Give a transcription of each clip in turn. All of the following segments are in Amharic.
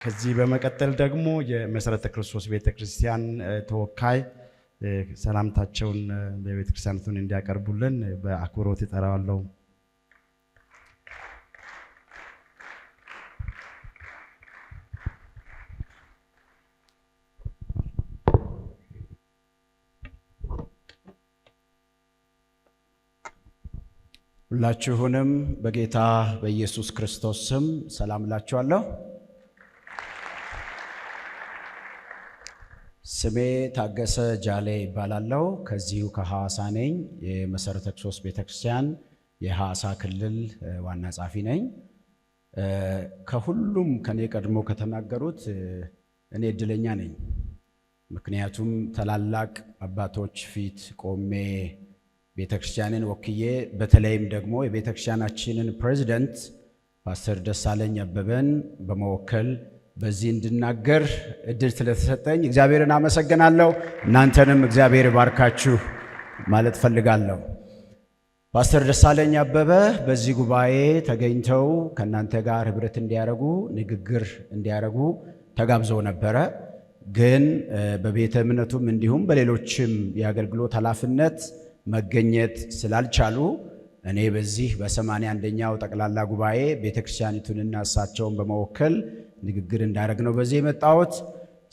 ከዚህ በመቀጠል ደግሞ የመሰረተ ክርስቶስ ቤተክርስቲያን ተወካይ ሰላምታቸውን ለቤተክርስቲያኑን እንዲያቀርቡልን በአክብሮት እጠራዋለሁ። ሁላችሁንም በጌታ በኢየሱስ ክርስቶስ ስም ሰላም እላችኋለሁ። ስሜ ታገሰ ጃሌ ይባላለሁ። ከዚሁ ከሐዋሳ ነኝ። የመሰረተ ክርስቶስ ቤተክርስቲያን የሐዋሳ ክልል ዋና ጸሐፊ ነኝ። ከሁሉም ከኔ ቀድሞ ከተናገሩት እኔ እድለኛ ነኝ። ምክንያቱም ታላላቅ አባቶች ፊት ቆሜ ቤተክርስቲያንን ወክዬ በተለይም ደግሞ የቤተክርስቲያናችንን ፕሬዝዳንት ፓስተር ደሳለኝ አበበን በመወከል በዚህ እንድናገር እድል ስለተሰጠኝ እግዚአብሔርን አመሰግናለሁ። እናንተንም እግዚአብሔር ይባርካችሁ ማለት ፈልጋለሁ። ፓስተር ደሳለኝ አበበ በዚህ ጉባኤ ተገኝተው ከናንተ ጋር ህብረት እንዲያረጉ ንግግር እንዲያረጉ ተጋብዘው ነበረ። ግን በቤተ እምነቱም እንዲሁም በሌሎችም የአገልግሎት ኃላፊነት መገኘት ስላልቻሉ እኔ በዚህ በ81ኛው ጠቅላላ ጉባኤ ቤተክርስቲያኒቱንና እሳቸውን በመወከል ንግግር እንዳደረግ ነው በዚህ የመጣሁት።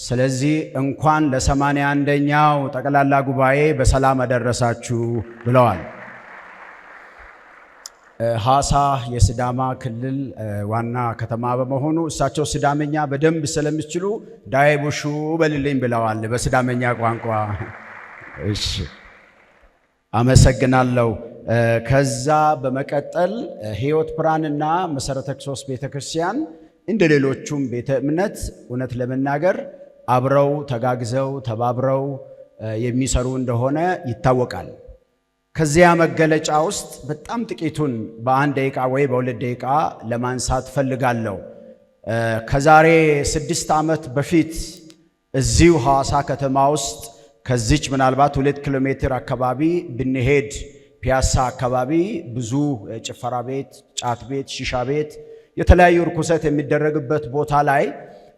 ስለዚህ እንኳን ለ81ኛው ጠቅላላ ጉባኤ በሰላም አደረሳችሁ ብለዋል። ሐዋሳ የሲዳማ ክልል ዋና ከተማ በመሆኑ እሳቸው ሲዳመኛ በደንብ ስለሚችሉ ዳይቡሹ በልልኝ ብለዋል በሲዳመኛ ቋንቋ። እሺ አመሰግናለሁ። ከዛ በመቀጠል ሕይወት ብርሃንና መሰረተ ክርስቶስ ቤተክርስቲያን እንደሌሎቹም ቤተ እምነት እውነት ለመናገር አብረው ተጋግዘው ተባብረው የሚሰሩ እንደሆነ ይታወቃል። ከዚያ መገለጫ ውስጥ በጣም ጥቂቱን በአንድ ደቂቃ ወይ በሁለት ደቂቃ ለማንሳት ፈልጋለሁ። ከዛሬ 6 ዓመት በፊት እዚሁ ሐዋሳ ከተማ ውስጥ ከዚች ምናልባት 2 ኪሎ ሜትር አካባቢ ብንሄድ ፒያሳ አካባቢ ብዙ ጭፈራ ቤት፣ ጫት ቤት፣ ሺሻ ቤት የተለያዩ ርኩሰት የሚደረግበት ቦታ ላይ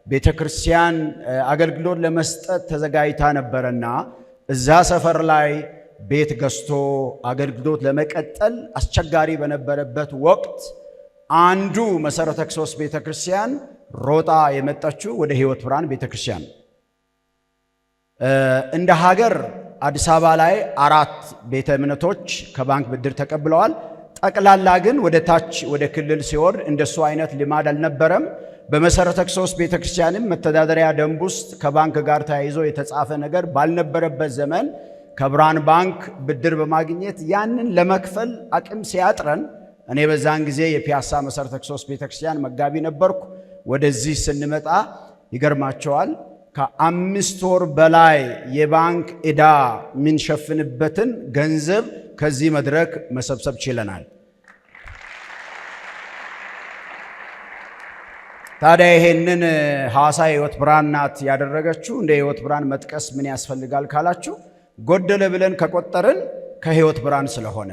ቤተክርስቲያን አገልግሎት ለመስጠት ተዘጋጅታ ነበርና እዛ ሰፈር ላይ ቤት ገዝቶ አገልግሎት ለመቀጠል አስቸጋሪ በነበረበት ወቅት አንዱ መሰረተ ክርስቶስ ቤተክርስቲያን ሮጣ የመጣችው ወደ ሕይወት ብርሃን ቤተክርስቲያን። እንደ ሀገር አዲስ አበባ ላይ 4 ቤተ እምነቶች ከባንክ ብድር ተቀብለዋል። ጠቅላላ ግን ወደ ታች ወደ ክልል ሲወርድ እንደሱ አይነት ልማድ አልነበረም። በመሰረተ ክርስቶስ ቤተክርስቲያንም መተዳደሪያ ደንብ ውስጥ ከባንክ ጋር ተያይዞ የተጻፈ ነገር ባልነበረበት ዘመን ከብርሃን ባንክ ብድር በማግኘት ያንን ለመክፈል አቅም ሲያጥረን እኔ በዛን ጊዜ የፒያሳ መሰረተ ክርስቶስ ቤተክርስቲያን መጋቢ ነበርኩ። ወደዚህ ስንመጣ ይገርማቸዋል ከ5 ወር በላይ የባንክ ዕዳ ምንሸፍንበትን ገንዘብ ከዚህ መድረክ መሰብሰብ ችለናል። ታዲያ ይሄንን ሐዋሳ ሕይወት ብርሃን ናት ያደረገችው። እንደ ሕይወት ብርሃን መጥቀስ ምን ያስፈልጋል ካላችሁ ጎደለ ብለን ከቆጠርን ከሕይወት ብርሃን ስለሆነ፣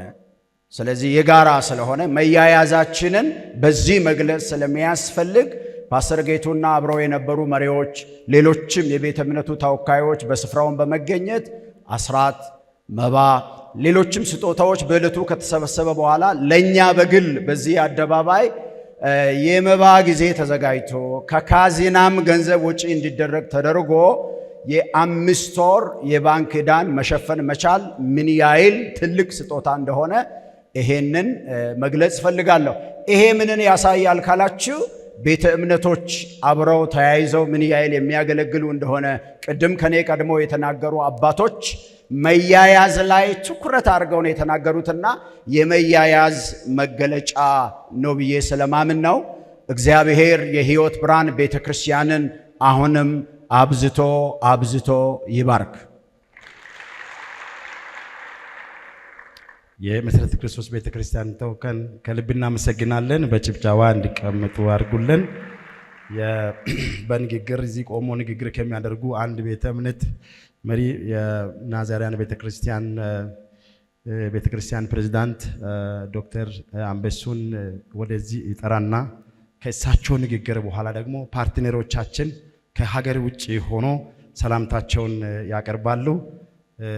ስለዚህ የጋራ ስለሆነ መያያዛችንን በዚህ መግለጽ ስለሚያስፈልግ ፓስተር ጌቱና አብረው የነበሩ መሪዎች ሌሎችም የቤተ እምነቱ ተወካዮች በስፍራውን በመገኘት አስራት፣ መባ፣ ሌሎችም ስጦታዎች በዕለቱ ከተሰበሰበ በኋላ ለኛ በግል በዚህ አደባባይ የመባ ጊዜ ተዘጋጅቶ ከካዚናም ገንዘብ ወጪ እንዲደረግ ተደርጎ የ5 ወር የባንክ ዕዳን መሸፈን መቻል ምን ያህል ትልቅ ስጦታ እንደሆነ ይሄንን መግለጽ ፈልጋለሁ። ይሄ ምንን ያሳያል ካላችሁ ቤተ እምነቶች አብረው ተያይዘው ምን ያህል የሚያገለግሉ እንደሆነ ቅድም ከኔ ቀድሞ የተናገሩ አባቶች መያያዝ ላይ ትኩረት አድርገው ነው የተናገሩትና የመያያዝ መገለጫ ነው ብዬ ስለማምን ነው። እግዚአብሔር የሕይወት ብርሃን ቤተክርስቲያንን አሁንም አብዝቶ አብዝቶ ይባርክ። የመሰረተ ክርስቶስ ቤተክርስቲያን ተወካይ ከልብ እናመሰግናለን። በጭብጨባ እንዲቀመጡ አድርጉልን። በንግግር እዚህ ቆሞ ንግግር ከሚያደርጉ አንድ ቤተ እምነት መሪ የናዛሪያን ቤተክርስቲያን ፕሬዝዳንት ዶክተር አንበሱን ወደዚህ ይጠራና ከእሳቸው ንግግር በኋላ ደግሞ ፓርትነሮቻችን ከሀገር ውጭ ሆኖ ሰላምታቸውን ያቀርባሉ።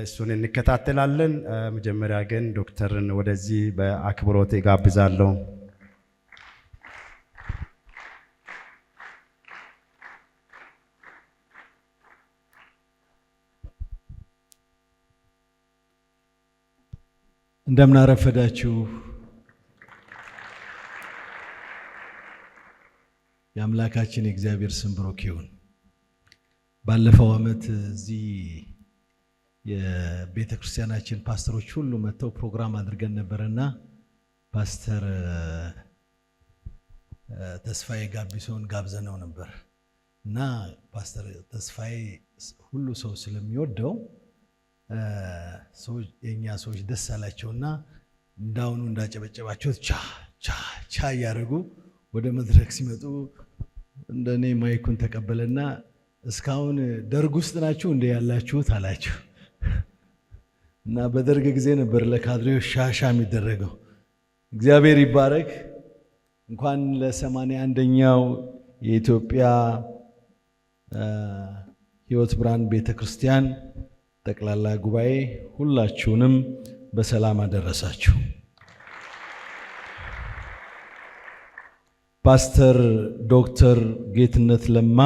እሱን እንከታተላለን። መጀመሪያ ግን ዶክተርን ወደዚህ በአክብሮት ጋብዛለሁ። እንደምን አረፈዳችሁ። የአምላካችን የእግዚአብሔር ስም ብሩክ ይሁን። ባለፈው ዓመት እዚህ የቤተክርስቲያናችን ፓስተሮች ሁሉ መጥተው ፕሮግራም አድርገን ነበርና ፓስተር ተስፋዬ ጋቢሶን ጋብዘነው ነበር እና ፓስተር ተስፋዬ ሁሉ ሰው ስለሚወደው ሰዎች የኛ ሰዎች ደስ አላቸውና እንዳውኑ እንዳጨበጨባቸው ቻ ቻ ቻ ያረጉ ወደ መድረክ ሲመጡ እንደኔ ማይኩን ተቀበለና እስካሁን ደርግ ውስጥ ናችሁ እንደ ያላችሁት አላችሁ። እና በደርግ ጊዜ ነበር ለካድሬው ሻሻ የሚደረገው። እግዚአብሔር ይባረክ። እንኳን ለ81ኛው የኢትዮጵያ ሕይወት ብርሃን ቤተክርስቲያን ጠቅላላ ጉባኤ ሁላችሁንም በሰላም አደረሳችሁ። ፓስተር ዶክተር ጌትነት ለማ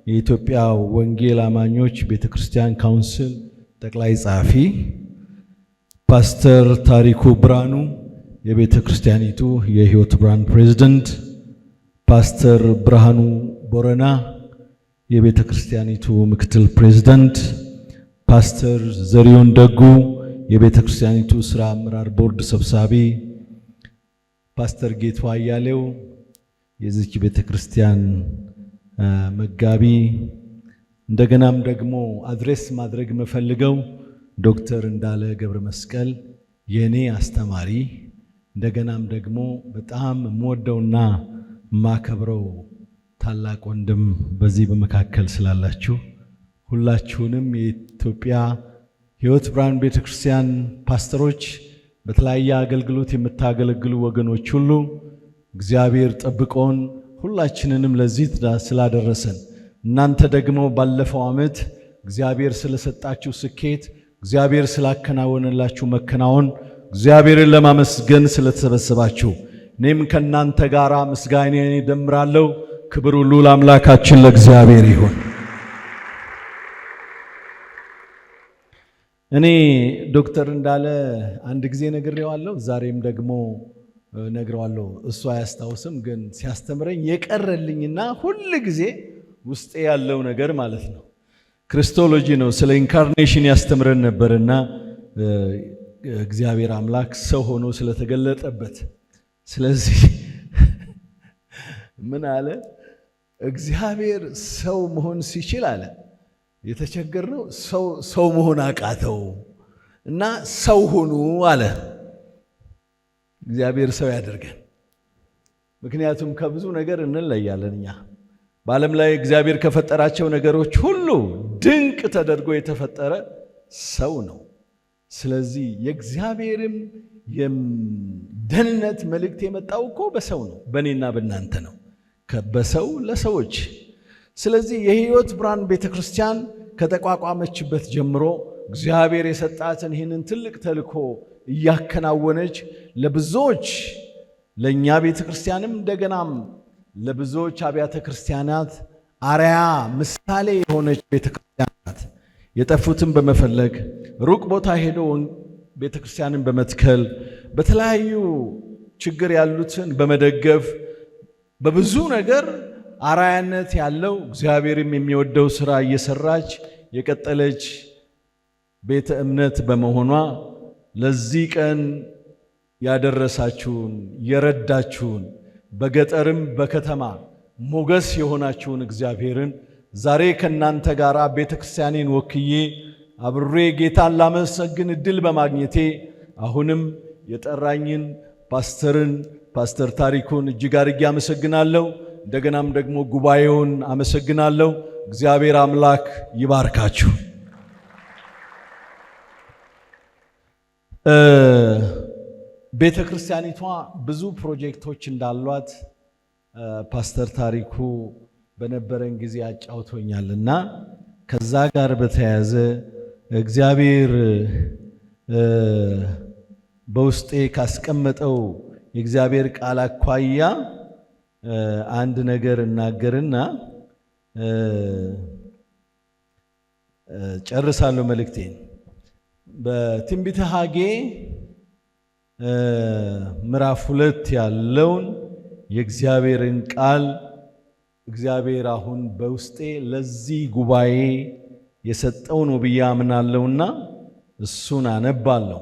የኢትዮጵያ ወንጌል አማኞች ቤተክርስቲያን ካውንስል ጠቅላይ ጸሐፊ፣ ፓስተር ታሪኩ ብርሃኑ የቤተክርስቲያኒቱ የሕይወት ብርሃን ፕሬዝዳንት፣ ፓስተር ብርሃኑ ቦረና የቤተክርስቲያኒቱ ምክትል ፕሬዝዳንት፣ ፓስተር ዘሪዮን ደጉ የቤተክርስቲያኒቱ ስራ አመራር ቦርድ ሰብሳቢ፣ ፓስተር ጌቱ አያሌው የዚች ቤተክርስቲያን መጋቢ፣ እንደገናም ደግሞ አድሬስ ማድረግ መፈልገው ዶክተር እንዳለ ገብረ መስቀል የኔ አስተማሪ፣ እንደገናም ደግሞ በጣም የምወደውና ማከብረው ታላቅ ወንድም በዚህ በመካከል ስላላችሁ ሁላችሁንም የኢትዮጵያ ሕይወት ብርሃን ቤተክርስቲያን ፓስተሮች፣ በተለያየ አገልግሎት የምታገለግሉ ወገኖች ሁሉ እግዚአብሔር ጠብቆን ሁላችንንም ለዚህ ስላደረሰን እናንተ ደግሞ ባለፈው ዓመት እግዚአብሔር ስለሰጣችሁ ስኬት፣ እግዚአብሔር ስላከናወነላችሁ መከናወን እግዚአብሔርን ለማመስገን ስለተሰበሰባችሁ እኔም ከናንተ ጋራ ምስጋናዬን እደምራለሁ። ክብር ሁሉ ለአምላካችን ለእግዚአብሔር ይሁን። እኔ ዶክተር እንዳለ አንድ ጊዜ ነግሬዋለሁ፣ ዛሬም ደግሞ ነግሬዋለሁ። እሱ አያስታውስም፣ ግን ሲያስተምረኝ የቀረልኝና ሁሉ ጊዜ ውስጤ ያለው ነገር ማለት ነው ክርስቶሎጂ ነው። ስለ ኢንካርኔሽን ያስተምረን ነበርና እግዚአብሔር አምላክ ሰው ሆኖ ስለተገለጠበት፣ ስለዚህ ምን አለ? እግዚአብሔር ሰው መሆን ሲችል አለ የተቸገርነው ሰው መሆን አቃተው እና ሰው ሆኑ አለ። እግዚአብሔር ሰው ያደርገን። ምክንያቱም ከብዙ ነገር እንለያለን። እኛ በዓለም ላይ እግዚአብሔር ከፈጠራቸው ነገሮች ሁሉ ድንቅ ተደርጎ የተፈጠረ ሰው ነው። ስለዚህ የእግዚአብሔርም የደህንነት መልእክት የመጣው እኮ በሰው ነው፣ በእኔና በእናንተ ነው፣ በሰው ለሰዎች። ስለዚህ የሕይወት ብርሃን ቤተክርስቲያን ከተቋቋመችበት ጀምሮ እግዚአብሔር የሰጣትን ይህንን ትልቅ ተልእኮ እያከናወነች ለብዙዎች ለእኛ ቤተክርስቲያንም እንደገናም ለብዙዎች አብያተ ክርስቲያናት አርያ ምሳሌ የሆነች ቤተክርስቲያን ናት። የጠፉትን በመፈለግ ሩቅ ቦታ ሄዶ ቤተክርስቲያንን በመትከል በተለያዩ ችግር ያሉትን በመደገፍ በብዙ ነገር አርአያነት ያለው እግዚአብሔርም የሚወደው ስራ እየሰራች የቀጠለች ቤተ እምነት በመሆኗ ለዚህ ቀን ያደረሳችሁን የረዳችሁን በገጠርም በከተማ ሞገስ የሆናችሁን እግዚአብሔርን ዛሬ ከናንተ ጋር ቤተክርስቲያኔን ወክዬ አብሬ ጌታን ላመሰግን እድል በማግኘቴ አሁንም የጠራኝን ፓስተር ታሪኩን እጅግ አድርጌ አመሰግናለሁ። እንደገናም ደግሞ ጉባኤውን አመሰግናለሁ። እግዚአብሔር አምላክ ይባርካችሁ። ቤተክርስቲያኒቷ ብዙ ፕሮጀክቶች እንዳሏት ፓስተር ታሪኩ በነበረን ጊዜ አጫውቶኛልና ከዛ ጋር በተያያዘ እግዚአብሔር በውስጤ ካስቀመጠው የእግዚአብሔር ቃል አኳያ አንድ ነገር እናገርና ጨርሳለሁ መልእክቴን። በትንቢተ ሐጌ ምዕራፍ 2 ያለውን የእግዚአብሔርን ቃል እግዚአብሔር አሁን በውስጤ ለዚህ ጉባኤ የሰጠው ነው ብዬ አምናለሁና እሱን አነባለሁ።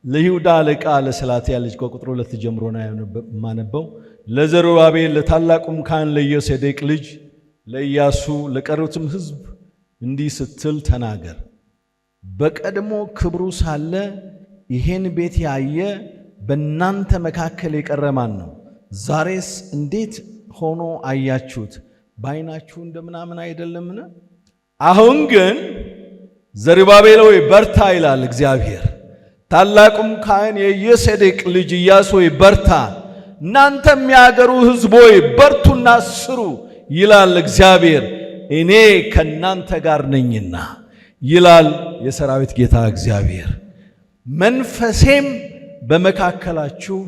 ለይሁዳ አለቃ ለሰላትያል ልጅ ከቁጥር 2 ጀምሮ ነው የማነበው። ለዘሩባቤል ለታላቁም ካህን ለዮሴዴቅ ልጅ ለኢያሱ ለቀሩትም ሕዝብ እንዲህ ስትል ተናገር። በቀድሞ ክብሩ ሳለ ይሄን ቤት ያየ በእናንተ መካከል የቀረ ማን ነው? ዛሬስ እንዴት ሆኖ አያችሁት? በዓይናችሁ እንደምናምን አይደለምን? አሁን ግን ዘሩባቤል ሆይ በርታ ይላል እግዚአብሔር። ታላቁም ካህን የዮሴዴቅ ልጅ ኢያሱ ሆይ በርታ፣ እናንተም የአገሩ ሕዝብ ሆይ በርቱና ስሩ ይላል እግዚአብሔር። እኔ ከእናንተ ጋር ነኝና ይላል የሰራዊት ጌታ እግዚአብሔር። መንፈሴም በመካከላችሁ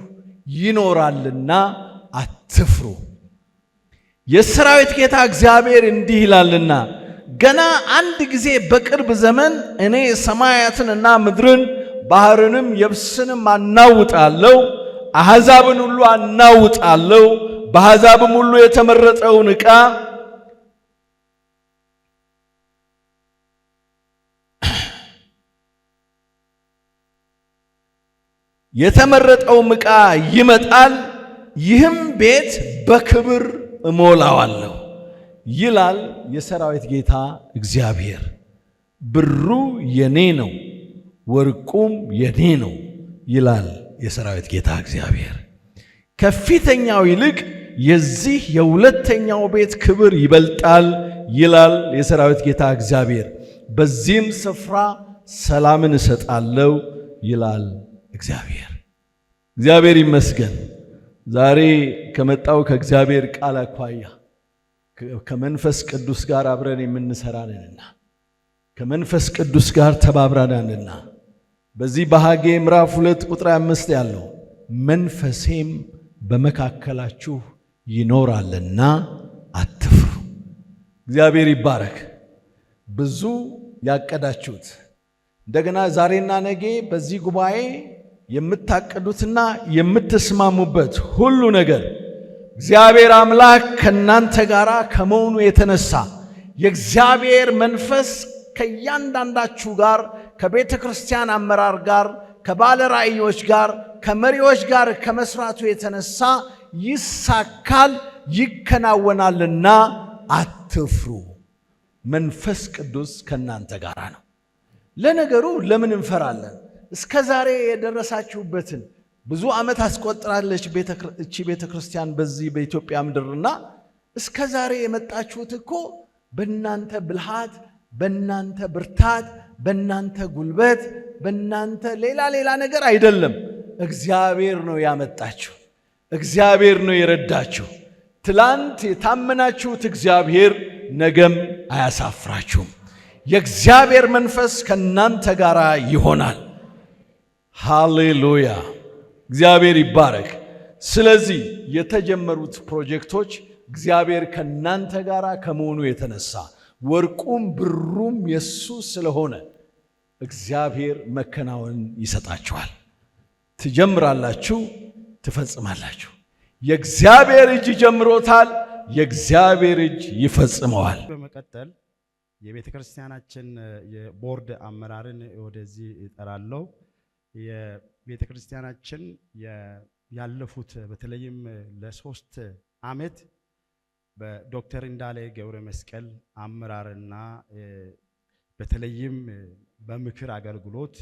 ይኖራልና አትፍሩ። የሰራዊት ጌታ እግዚአብሔር እንዲህ ይላልና ገና አንድ ጊዜ በቅርብ ዘመን እኔ ሰማያትንና ምድርን ባህርንም የብስንም አናውጣለሁ፣ አሕዛብን ሁሉ አናውጣለሁ። በአሕዛብም ሁሉ የተመረጠውን ዕቃ ይመጣል፣ ይህም ቤት በክብር እሞላዋለሁ ይላል የሰራዊት ጌታ እግዚአብሔር። ብሩ የኔ ነው፣ ወርቁም የኔ ነው ይላል የሰራዊት ጌታ እግዚአብሔር። ከፊተኛው ይልቅ የዚህ የሁለተኛው ቤት ክብር ይበልጣል ይላል የሰራዊት ጌታ እግዚአብሔር። በዚህም ስፍራ ሰላምን እሰጣለሁ ይላል እግዚአብሔር። እግዚአብሔር ይመስገን። ዛሬ ከመጣው ከእግዚአብሔር ቃል አኳያ ከመንፈስ ቅዱስ ጋር አብረን የምንሰራ ነንና ከመንፈስ ቅዱስ ጋር ተባብረናልና በዚህ በሐጌ ምዕራፍ 2 ቁጥር 5 ያለው መንፈሴም በመካከላችሁ ይኖራልና አትፍሩ። እግዚአብሔር ይባረክ። ብዙ ያቀዳችሁት እንደገና ዛሬና ነገ በዚህ ጉባኤ የምታቀዱትና የምትስማሙበት ሁሉ ነገር እግዚአብሔር አምላክ ከናንተ ጋር ከመሆኑ የተነሳ የእግዚአብሔር መንፈስ ከእያንዳንዳችሁ ጋር ከቤተ ክርስቲያን አመራር ጋር ከባለ ራእዮች ጋር ከመሪዎች ጋር ከመስራቱ የተነሳ ይሳካል፣ ይከናወናልና አትፍሩ። መንፈስ ቅዱስ ከናንተ ጋር ነው። ለነገሩ ለምን እንፈራለን? እስከ ዛሬ የደረሳችሁበትን ብዙ ዓመት አስቆጥራለች እቺ ቤተ ክርስቲያን በዚህ በኢትዮጵያ ምድርና እስከ ዛሬ የመጣችሁት እኮ በእናንተ ብልሃት፣ በእናንተ ብርታት፣ በእናንተ ጉልበት፣ በእናንተ ሌላ ነገር አይደለም። እግዚአብሔር ነው ያመጣችሁ። እግዚአብሔር ነው የረዳችሁ። ትላንት የታመናችሁት እግዚአብሔር ነገም አያሳፍራችሁም። የእግዚአብሔር መንፈስ ከናንተ ጋር ይሆናል። ሃሌሉያ! እግዚአብሔር ይባረክ። ስለዚህ የተጀመሩት ፕሮጀክቶች እግዚአብሔር ከናንተ ጋር ከመሆኑ የተነሳ ወርቁም ብሩም የሱ ስለሆነ እግዚአብሔር መከናወን ይሰጣችኋል። ትጀምራላችሁ፣ ትፈጽማላችሁ። የእግዚአብሔር እጅ ጀምሮታል፣ የእግዚአብሔር እጅ ይፈጽመዋል። በመቀጠል የቤተ ክርስቲያናችን የቦርድ አመራርን ወደዚህ እጠራለሁ። የቤተ ክርስቲያናችን ያለፉት በተለይም ለ3 ዓመት በዶክተር እንዳለ ገብረ መስቀል አመራርና በተለይም በምክር አገልግሎት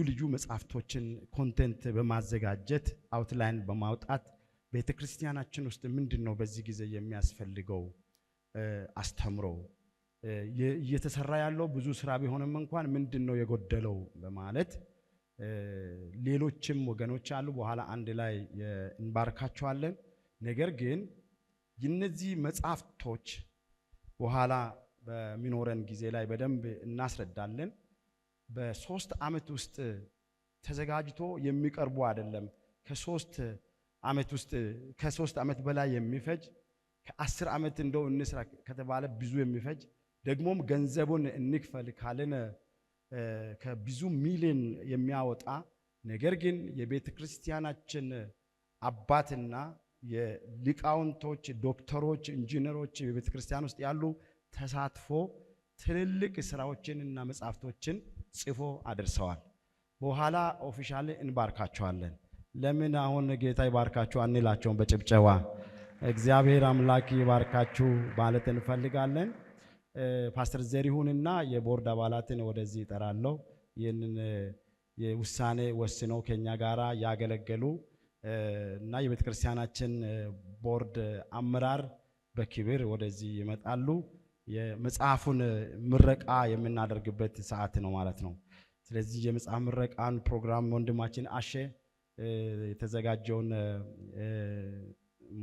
ልዩ መጽሐፍቶችን ኮንቴንት በማዘጋጀት አውትላይን በማውጣት ቤተክርስቲያናችን ውስጥ ምንድነው በዚህ ጊዜ የሚያስፈልገው አስተምሮ እየተሰራ ያለው ብዙ ስራ ቢሆንም እንኳን ምንድነው የጎደለው በማለት ሌሎችም ወገኖች አሉ። በኋላ አንድ ላይ እንባርካቸዋለን። ነገር ግን እነዚህ መጽሐፍቶች በኋላ በሚኖረን ጊዜ ላይ በደንብ እናስረዳለን። በ3 ዓመት ውስጥ ተዘጋጅቶ የሚቀርቡ አይደለም። ከ3 ዓመት በላይ የሚፈጅ ከ10 ዓመት እንደው እንስራ ከተባለ ብዙ የሚፈጅ ደግሞም ገንዘቡን እንክፈል ካለን ከብዙ ሚሊዮን የሚያወጣ ነገር ግን የቤተ ክርስቲያናችን አባትና የሊቃውንቶች ዶክተሮች፣ ኢንጂነሮች የቤተ ክርስቲያን ውስጥ ያሉ ተሳትፎ ትልልቅ ስራዎችንና መጻፍቶችን ጽፎ አድርሰዋል። በኋላ ኦፊሻሊ እንባርካቸዋለን። ለምን አሁን ጌታ ይባርካችሁ አንላቸውም? በጭብጨባ እግዚአብሔር አምላክ ይባርካችሁ ማለት እንፈልጋለን። ፓስተር ዘሪሁንና የቦርድ አባላትን ወደዚህ እጠራለሁ። ይህንን የውሳኔ ወስነው ከኛ ጋራ ያገለገሉ እና የቤተ ክርስቲያናችን ቦርድ አመራር በክብር ወደዚህ ይመጣሉ። የመጽሐፉን ምረቃ የምናደርግበት ሰዓት ነው ማለት ነው። ስለዚህ የመጽሐፍ ምረቃን ፕሮግራም ወንድማችን አሼ የተዘጋጀውን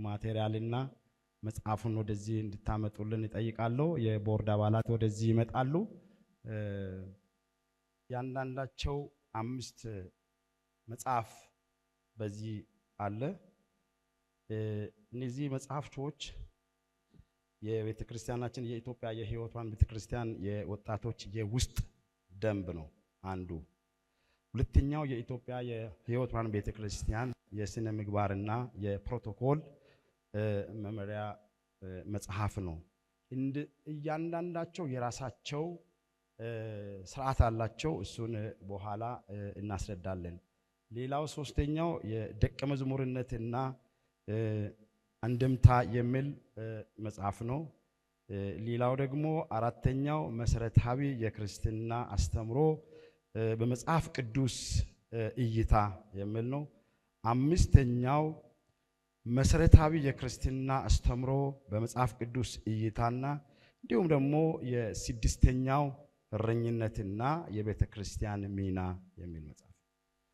ማቴሪያልና መጽሐፉን ወደዚህ እንድታመጡልን እጠይቃለሁ። የቦርድ አባላት ወደዚህ ይመጣሉ። ያንዳንዳቸው 5 መጽሐፍ በዚህ አለ። እነዚህ መጽሐፍቶች የቤተ ክርስቲያናችን የኢትዮጵያ የሕይወቷን ቤተ ክርስቲያን የወጣቶች የውስጥ ደንብ ነው አንዱ። ሁለተኛው የኢትዮጵያ የሕይወቷን ቤተ ክርስቲያን የሥነ ምግባርና የፕሮቶኮል መመሪያ መጽሐፍ ነው። እያንዳንዳቸው የራሳቸው ስርዓት አላቸው። እሱን በኋላ እናስረዳለን። ሌላው ሶስተኛው የደቀ መዝሙርነትና አንድምታ የሚል መጽሐፍ ነው። ሌላው ደግሞ አራተኛው መሰረታዊ የክርስትና አስተምሮ በመጽሐፍ ቅዱስ እይታ የሚል ነው። አምስተኛው መሰረታዊ የክርስትና አስተምሮ በመጽሐፍ ቅዱስ እይታና እንዲሁም ደግሞ የስድስተኛው እረኝነትና የቤተ ክርስቲያን ሚና የሚል መጽሐፍ